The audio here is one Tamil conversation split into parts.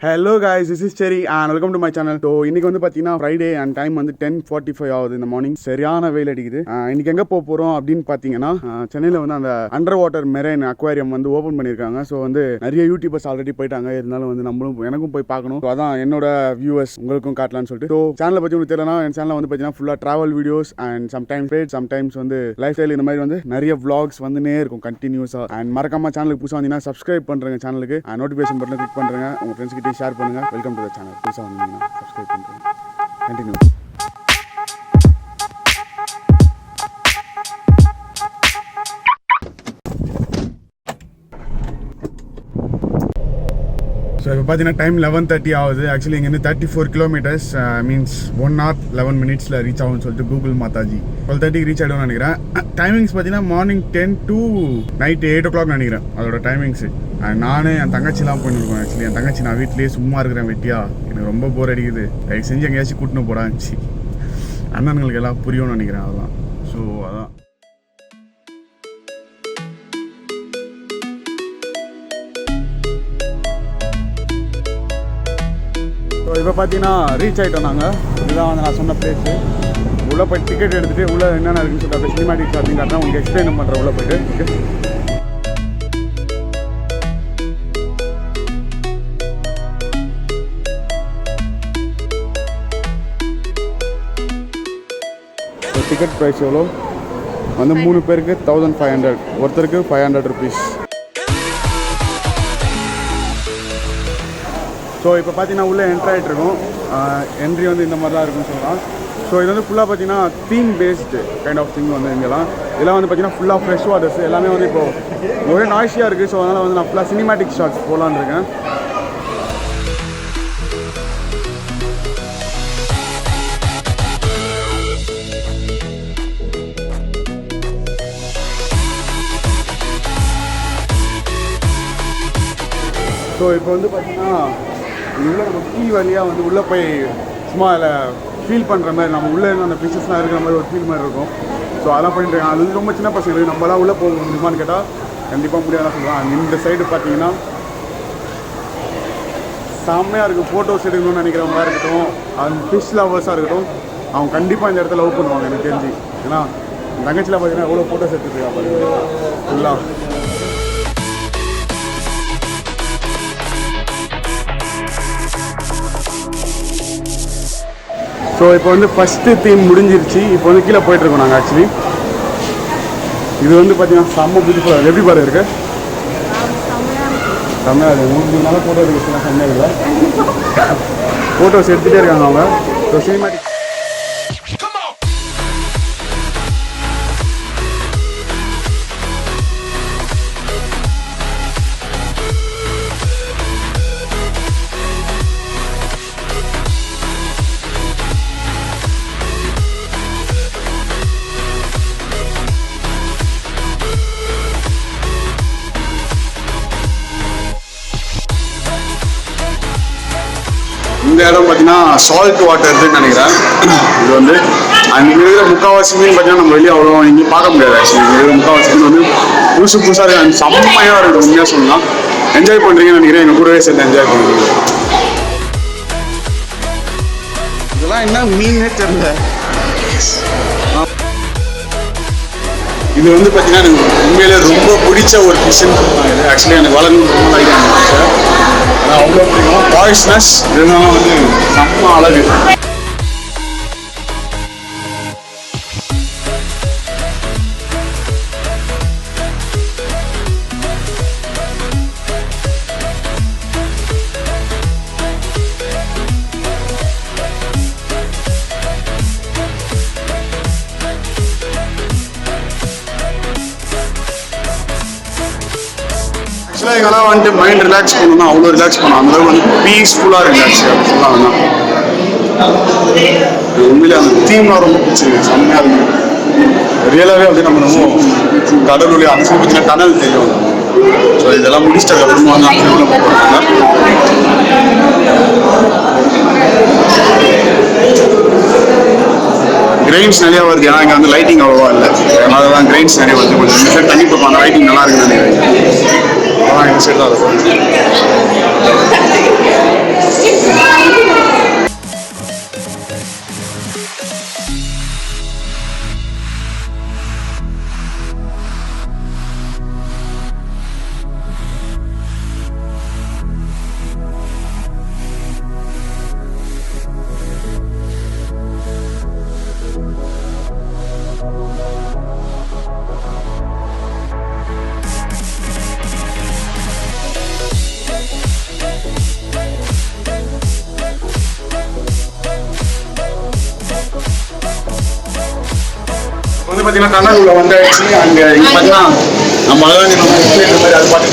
Hello guys, this is Cherry and welcome to my channel. So இன்னைக்கு வந்து பாத்தீங்கன்னா Friday and time வந்து 10:45 ஆகுது இந்த மார்னிங். சரியான வெயில் அடிக்குது. இன்னைக்கு எங்க போறோம் அப்படினு பாத்தீங்கன்னா சென்னையில வந்து அந்த அண்டர் வாட்டர் மெரைன் அக்வாரியம் வந்து ஓபன் பண்ணிருக்காங்க. சோ வந்து நிறைய யூடியூபர்ஸ் ஆல்ரெடி போயிட்டாங்க. இருந்தாலும் வந்து நம்மளும் எனக்கும் போய் பார்க்கணும். சோ அதான் என்னோட வியூவர்ஸ் உங்களுக்கும் காட்டலாம்னு சொல்லிட்டு. சோ சேனலை பத்தி உங்களுக்கு தெரியலனா என் சேனல்ல வந்து பாத்தீங்கன்னா ஃபுல்லா டிராவல் வீடியோஸ் அண்ட் சம்டைம்ஸ் வந்து லைஃப் ஸ்டைல் இந்த மாதிரி வந்து நிறைய vlogs வந்துனே இருக்கும் கண்டினியூஸா. அண்ட் மறக்காம சேனலுக்கு புதுசா வந்தீங்கன்னா சப்ஸ்கிரைப் பண்றேங்க சேனலுக்கு. நோட்டிஃபிகேஷன் பட்டனை கிளிக் பண்றேங்க. உங்க ஃப்ரெண்ட்ஸ் ஷேர் பண்ணுங்க. Welcome to the channel. புதுசா வந்தீங்கன்னா சப்ஸ்கிரைப் பண்ணுங்க. கண்டினியூ. ஸோ இப்போ பார்த்தீங்கன்னா டைம் 11:30 ஆகுது. ஆக்சுவலி இங்கேருந்து 34 kilometres means 1 hour 11 minutes reach ஆகும்னு சொல்லிட்டு கூகுள் மாதாஜி 12:30 ரீச் ஆகிடும்னு நினைக்கிறேன். டைமிங்ஸ் பார்த்தீங்கன்னா மார்னிங் 10 to நைட் 8 o'clock நினைக்கிறேன் அதோட டைமிங்ஸு. நான் என் தங்கச்சிலாம் போயிட்டுருக்கோம். ஆக்சுவலி என் தங்கச்சி நான் வீட்லேயே சும்மா இருக்கிறேன் வெட்டியா, எனக்கு ரொம்ப போர் அடிக்குது, தயவு செஞ்சு எங்கேயாச்சும் கூட்டின்னு போடாச்சு. அண்ணன்களுக்கு எல்லாம் புரியும்னு நினைக்கிறேன். அதெல்லாம் ஸோ அதான் ஸோ இப்போ பார்த்தீங்கன்னா ரீச் ஆகிட்டோம் நாங்கள். இதுதான் வந்து நான் சொன்ன பிளேஸு. உள்ளே போய் டிக்கெட் எடுத்துகிட்டு உள்ளே என்னென்ன இருக்குன்னு சொல்லிட்டு அப்படியே சினிமாட்டிக்ஸ் அப்படின்னு காட்டினா உங்களுக்கு எக்ஸ்பிளைன் பண்ணுறேன் உள்ளே போய்ட்டு. டிக்கெட் ப்ரைஸ் எவ்வளோ வந்து 3 பேருக்கு 1500, ஒருத்தருக்கு 500 rupees. ஸோ இப்போ பார்த்தீங்கன்னா உள்ளே என்ட்ரி ஆகிட்டு இருக்கும். என்ட்ரி வந்து இந்த மாதிரி தான் இருக்குன்னு சொல்லலாம். ஸோ இது வந்து ஃபுல்லாக பார்த்தீங்கன்னா theme based kind of thing வந்து இங்கெல்லாம் இதெல்லாம் வந்து பார்த்தீங்கன்னா ஃபுல்லாக ஃப்ரெஷ் வாட்டர்ஸ் எல்லாமே வந்து இப்போது ஒரே நாய்ஸியாக இருக்குது. ஸோ அதனால் வந்து நான் ஃபுல்லாக சினிமேட்டிக் ஷாட்ஸ் போகலான்னு இருக்கேன். ஸோ இப்போ வந்து பார்த்தீங்கன்னா உள்ளே நம்ம கீ வழியாக வந்து உள்ளே போய் சும்மா அதில் ஃபீல் பண்ணுற மாதிரி நம்ம உள்ளே இருந்த அந்த ஃபிஷஸ்லாம் இருக்கிற மாதிரி ஒரு ஃபீல் மாதிரி இருக்கும். ஸோ அதெல்லாம் பண்ணிட்டுருக்காங்க. அது வந்து ரொம்ப சின்ன பசங்களுக்கு நம்மளாம் உள்ளே போக முடியுமான்னு கேட்டால் கண்டிப்பாக முடியாதான் சொல்லுவாங்க. இந்த சைடு பார்த்தீங்கன்னா செம்மையாக இருக்குது. ஃபோட்டோஸ் எடுக்கணும்னு நினைக்கிறவங்களா இருக்கட்டும், அந்த ஃபிஷ் லவர்ஸாக இருக்கட்டும், அவங்க கண்டிப்பாக இந்த இடத்துல லவ் பண்ணுவாங்க எனக்கு தெரிஞ்சு. ஏன்னா தங்கச்சியில் பார்த்தீங்கன்னா எவ்வளோ ஃபோட்டோஸ் எடுத்துருக்கா பாருங்க ஃபுல்லாக. ஸோ இப்போ வந்து ஃபஸ்ட்டு தீம் முடிஞ்சிருச்சு. இப்போ வந்து கீழே போயிட்டுருக்கோம் நாங்கள். ஆக்சுவலி இது வந்து பார்த்தீங்கன்னா செம்ம பியூட்டிஃபுல்லாக எப்படி பாரு இருக்கு. செம்மையாக இருக்குது. உங்களுக்கு நல்லா ஃபோட்டோ எடுக்கலாம். செம்மையாக இல்லை ஃபோட்டோஸ் எடுத்துகிட்டே இருக்காங்க அவங்க. ஸோ சினிமாட்டிக் இந்த இடம் பார்த்தீங்கன்னா சால்ட் வாட்டர்ன்னு நினைக்கிறேன். இது வந்து அங்கே இருக்கிற முக்கால்வாசி மீன் பார்த்தீங்கன்னா நம்ம வெளியே அவ்வளோ எங்கேயும் பார்க்க முடியாது. ஆக்சுவலி இங்கே இருக்கிற முக்கால்வாசி மீன் வந்து புதுசாக இருக்குது. செம்மையாக இருக்குது உண்மையாக சொல்லலாம். என்ஜாய் பண்ணுறீங்கன்னு நினைக்கிறேன். எங்கள் கூடவே சேர்ந்து என்ஜாய் பண்ணுறீங்க. இதெல்லாம் என்ன மீனே தெரியல. இது வந்து பார்த்தீங்கன்னா எனக்கு உண்மையிலே ரொம்ப பிடிச்ச ஒரு ஃபிஷ்ஷுன்னு சொல்லுவாங்க. ஆக்சுவலி எனக்கு வளர்ந்து ரொம்ப லைட்டாக இருந்துச்சு. ஆனால் அவ்வளோ பிடிக்கும். பாய்ஸ்னஸ் இருந்தாலும் வந்து செம்ம அழகு. இதெல்லாம் வந்துட்டு மைண்ட் ரிலாக்ஸ் பண்ணணும்னா அவ்வளோ ரிலாக்ஸ் பண்ணணும். அந்தளவுக்கு வந்து பீஸ்ஃபுல்லாக ரிலாக்ஸ் சொல்லலாம். உண்மையிலே அந்த தீம்லாம் ரொம்ப பிடிச்சிருக்கு. செம்மையாக இருக்குது. ரியலாகவே வந்து நம்ம ரொம்ப கடலுடைய அந்த சைடு பார்த்தீங்கன்னா டனல் தெரியும். ஸோ இதெல்லாம் முடிச்சிட்டு அப்புறமா வந்து அந்த சைடில் போகிறாங்க. கிரெயின்ஸ் நிறையா வருது. ஏன்னா இங்கே வந்து லைட்டிங் அவ்வளோவா இல்லை. அதனால தான் கிரெயின்ஸ் நிறைய வருது. கொஞ்சம் தண்ணி பார்ப்பாங்க. லைட்டிங் நல்லா இருக்குன்னு நினைக்கிறேன். இந்த சைடு தான் இருக்கும். பார்த்தீங்கன்னா டனல் வந்தாச்சு. அங்கே இங்கே பார்த்தீங்கன்னா நம்ம அழகாக நம்ம இந்த மாதிரி அது பார்த்து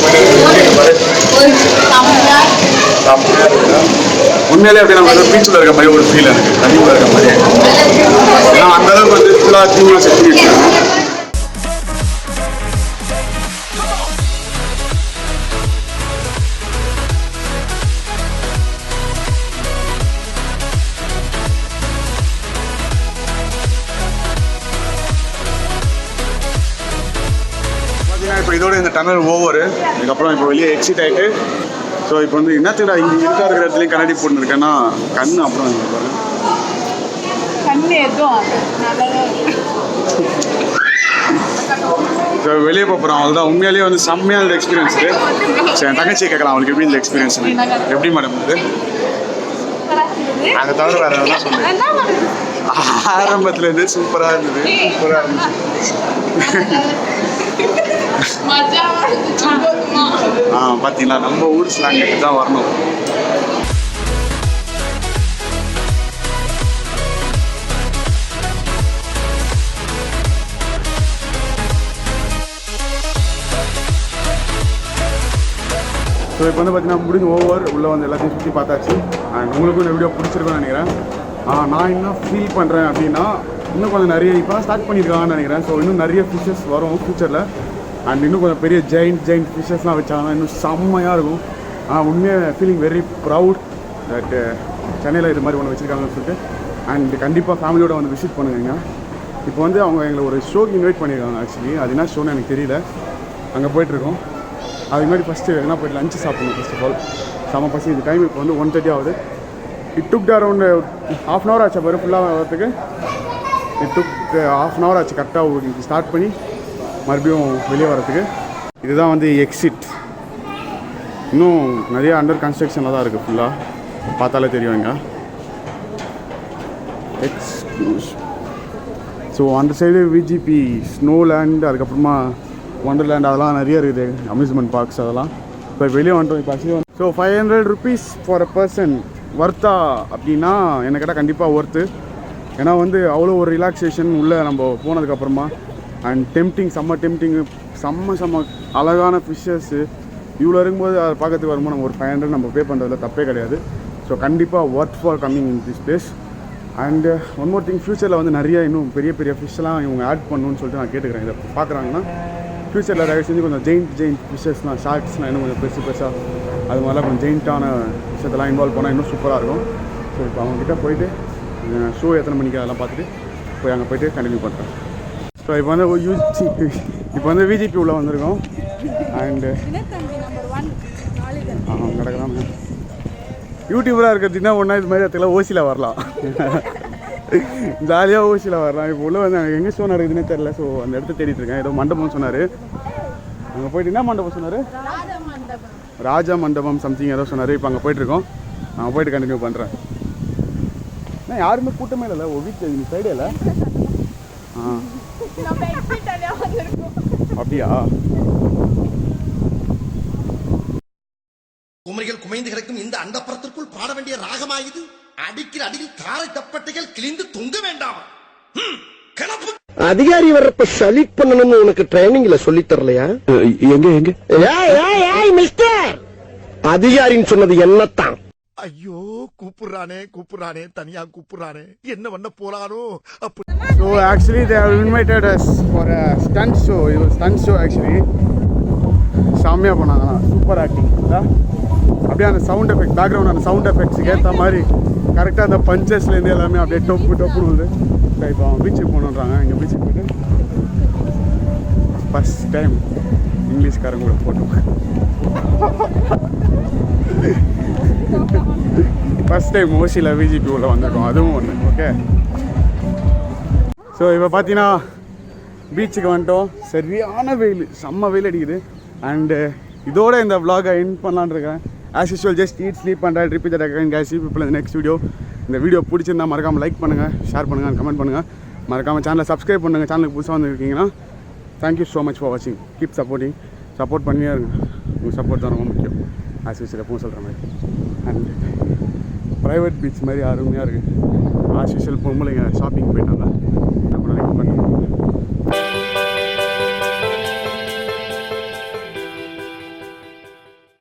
உண்மையிலே அப்படி நம்ம பீச்சில் இருக்க மாதிரி ஒரு ஃபீல் எனக்கு தண்ணியில் இருக்க மாதிரி. ஏன்னா அந்த அளவுக்கு வந்து ஃபுல்லாக தீவிர செஞ்சு வச்சுருக்காங்க. இப்போ இதோட இந்த டனல் ஓவர். இதுக்கப்புறம் இப்போ வெளியே எக்ஸிட் ஆகிட்டு ஸோ இப்போ வந்து என்னத்துடா இங்கே இருக்கா இருக்கிற இடத்துலையும் கண்ணாடி போட்டுருக்கேன்னா கண்ணு அப்புறம் ஸோ வெளியே போகிறோம். அவ்வளோதான். உண்மையிலேயே வந்து செம்மையான எக்ஸ்பீரியன்ஸ் இது. சரி என் தங்கச்சியை கேட்கலாம் அவங்களுக்கு எப்படி இந்த எக்ஸ்பீரியன்ஸ் எப்படி மேடம் இது அதை தவிர வேறு எதாவது சொல்லுங்கள். ஆரம்பத்தில் இருந்து சூப்பராக இருந்தது. சூப்பராக இருந்துச்சு. பார்த்தீங்களா நம்ம ஊர் ஸ்லாங்குக்கு தான் வரணும். ஸோ இப்போ வந்து பார்த்தீங்கன்னா முடிஞ்சு ஓவர் உள்ளே வந்து எல்லாத்தையும் சுற்றி பார்த்தாச்சு. அண்ட் உங்களுக்கும் இந்த வீடியோ பிடிச்சிருக்குன்னு நினைக்கிறேன். நான் என்ன ஃபீல் பண்ணுறேன் அப்படின்னா இன்னும் கொஞ்சம் நிறைய இப்போ தான் ஸ்டார்ட் பண்ணியிருக்காங்கன்னு நினைக்கிறேன். ஸோ இன்னும் நிறைய ஃபிஷ்ஷஸ் வரும் ஃபியூச்சரில். அண்ட் இன்னும் கொஞ்சம் பெரிய ஜெயிண்ட் ஃபிஷ்ஷஸ்லாம் வச்சாங்கன்னா இன்னும் செம்மையாக இருக்கும். உண்மையாக ஃபீலிங் வெரி ப்ரவுட் தட் சென்னையில் இது மாதிரி ஒன்று வச்சுருக்காங்கன்னு சொல்லிட்டு. அண்ட் கண்டிப்பாக ஃபேமிலியோட வந்து விசிட் பண்ணுங்க. இப்போ வந்து அவங்க எங்களை ஒரு ஷோக்கு இன்வைட் பண்ணியிருக்காங்க. ஆக்சுவலி அது என்ன ஷோன்னு எனக்கு தெரியல. அங்கே போய்ட்டுருக்கோம். அதுக்கு மாதிரி ஃபஸ்ட்டு எங்கன்னா போய்ட்டு லஞ்சு சாப்பிடணும். ஃபர்ஸ்ட் ஆஃப் ஆல் செம்ம பசி. இது டைம் இப்போ வந்து 1:30 ஆகுது. இட் டுக் அரௌண்ட் ½ hour ஆச்சு பாரு ஃபுல்லாக வரத்துக்கு. இட் டுக் ½ hour ஆச்சு கரெக்டாக ஸ்டார்ட் பண்ணி மறுபடியும் வெளியே வரத்துக்கு. இதுதான் வந்து எக்ஸிட். இன்னும் நிறைய அண்டர் கன்ஸ்ட்ரக்ஷனில் தான் இருக்குது. ஃபுல்லாக பார்த்தாலே தெரியும் இங்கே. எக்ஸ்க்ளூஸ். ஸோ அந்த சைடு விஜிபி ஸ்னோ லேண்ட், அதுக்கப்புறமா ஒண்டர்லேண்ட், அதெல்லாம் நிறைய இருக்குது. அம்யூஸ்மெண்ட் பார்க்ஸ் அதெல்லாம். இப்போ வெளியே வந்துட்டோம். இப்போ ஆக்சுவலி வந்து so 500 rupees for a person ஒர்த்தா அப்படின்னா என்னை கேட்டால் கண்டிப்பாக ஒர்த்து. ஏன்னா வந்து அவ்வளோ ஒரு ரிலாக்ஸேஷன் உள்ளே நம்ம போனதுக்கப்புறமா. அண்ட் டெம்டிங், செம்ம டெம்டிங்கு, செம்ம அழகான ஃபிஷ்ஷஸ்ஸு இவ்வளோ இருக்கும்போது அதை பார்க்கறதுக்கு வரும்போது நம்ம ஒரு 500 நம்ம பே பண்ணுறதுல தப்பே கிடையாது. ஸோ கண்டிப்பாக worth for coming in this place. And one more thing, ஃப்யூச்சரில் வந்து நிறைய இன்னும் பெரிய பெரிய ஃபிஷ்ஷெல்லாம் இவங்க ஆட் பண்ணணும்னு சொல்லிட்டு நான் கேட்டுக்கிறேன். இதை பார்க்குறாங்கன்னா ஃப்யூச்சரில் தயவு செஞ்சு கொஞ்சம் ஜெயிண்ட் ஃபிஷ்ஷஸ்லாம், ஷார்க்ஸ்லாம் இன்னும் கொஞ்சம் பெருசாக அது மாதிரிலாம் கொஞ்சம் ஜெயிண்ட்டான விஷயத்தெல்லாம் இன்வால்வ் பண்ணால் இன்னும் சூப்பராக இருக்கும். ஸோ இப்போ அவங்ககிட்ட போயிட்டு ஷோ எத்தனை மணிக்கு அதெல்லாம் பார்த்துட்டு போய் அங்கே போய்ட்டு கண்டினியூ பண்ணுறேன். ஸோ இப்போ வந்து விஜிபி உள்ளே வந்திருக்கோம். அண்டு கிடக்கலாம் யூடியூபராக இருக்கிறதுனா ஒன்றா இது மாதிரி இடத்துல ஓசியில் வரலாம். ஜாலியாக ஓசியில் வரலாம். இப்போ உள்ளே வந்து எங்கே ஷோ நடக்குதுன்னே தெரில. ஸோ அந்த இடத்த தேடிட்டு இருக்கேன். ஏதோ மண்டபம் சொன்னார். அங்கே போய்ட்டு என்ன மண்டபம் சொன்னார்? ராஜா மண்டபம் சம்திங் ஏதோ சொன்னார். இப்போ அங்கே போய்ட்டுருக்கோம். நான் போய்ட்டு கண்டினியூ பண்ணுறேன். ஏன்னா யாருமே கூட்டமே இல்லை. ஒரு வீக் இந்த சைடே இல்லை. அப்படியா? குமரிகள் குமைந்து கிடக்கும் இந்த அண்டப்புறத்திற்குள் பாட வேண்டிய ராகமாயுது. அடிக்கிற அடியில் தாரை தப்பட்டைகள் கிழிந்து தொங்க வேண்டாம். அதிகாரி வர்றப்ப சலிட் பண்ணணும்னு உனக்கு ட்ரைனிங்ல சொல்லி தரலையா? எங்க மிஸ்டர் அதிகாரின்னு சொன்னது என்னத்தான்? ஐயோ கூப்பிடுறானே தனியா கூப்பிடுறானே, என்ன பண்ண போறானோ அப்படி. So actually they have invited us for a stunt show. It was stunt show actually. சாமியா பண்ணாங்க. Super acting. அப்படியே அந்த சவுண்ட் எஃபெக்ட், பேக்ரவுண்ட் அந்த சவுண்ட் எஃபெக்ட்ஸுக்கு ஏற்ற மாதிரி கரெக்டாக அந்த பஞ்சஸ்லேருந்து எல்லாமே அப்படியே டொப்பு வந்து இப்போ அவங்க பீச்சுக்கு போகணுன்றாங்க. இங்கே பீச்சுக்கு போய்ட்டு ஃபஸ்ட் டைம் இங்கிலீஷ்காரங்க கூட போட்டோம். ஃபஸ்ட் டைம் ஓசியில் விஜிபி உள்ள வந்திருக்கோம். அதுவும் ஒன்று. ஓகே. ஸோ இப்போ பார்த்தீங்கன்னா பீச்சுக்கு வந்துட்டோம். சரியான வெயில், செம்ம வெயில் அடிக்குது. அண்டு இதோட இந்த vlog-ஐ எண்ட் பண்ணலான்னு இருக்கேன். As usual just eat sleep and repeat that again guys. இப்போ இந்த நெக்ஸ்ட் வீடியோ. இந்த வீடியோ பிடிச்சிருந்தா மறக்காமல் லைக் பண்ணுங்கள், ஷேர் பண்ணுங்கள், கமெண்ட் பண்ணுங்கள். மறக்காமல் சேனலை சப்ஸ்கிரைப் பண்ணுங்கள். சேனலுக்கு புதுசாக வந்துருக்கீங்கன்னா தேங்க்யூ ஸோ மச் ஃபார் வாட்சிங். கீப் சப்போர்ட் பண்ணியே இருங்க. உங்கள் சப்போர்ட் தான் ரொம்ப முக்கியம். ஆஸ் யூஸ்வல் எப்பவும் சொல்கிற மாதிரி. அண்ட் ப்ரைவேட் பீச் மாதிரி அருமையாக இருக்குது. ஆஸ் யூஸ்வல் பொம்பளைங்க ஷாப்பிங் போயிட்டாங்க. நம்ம நினைக்க பண்ணுறோம்.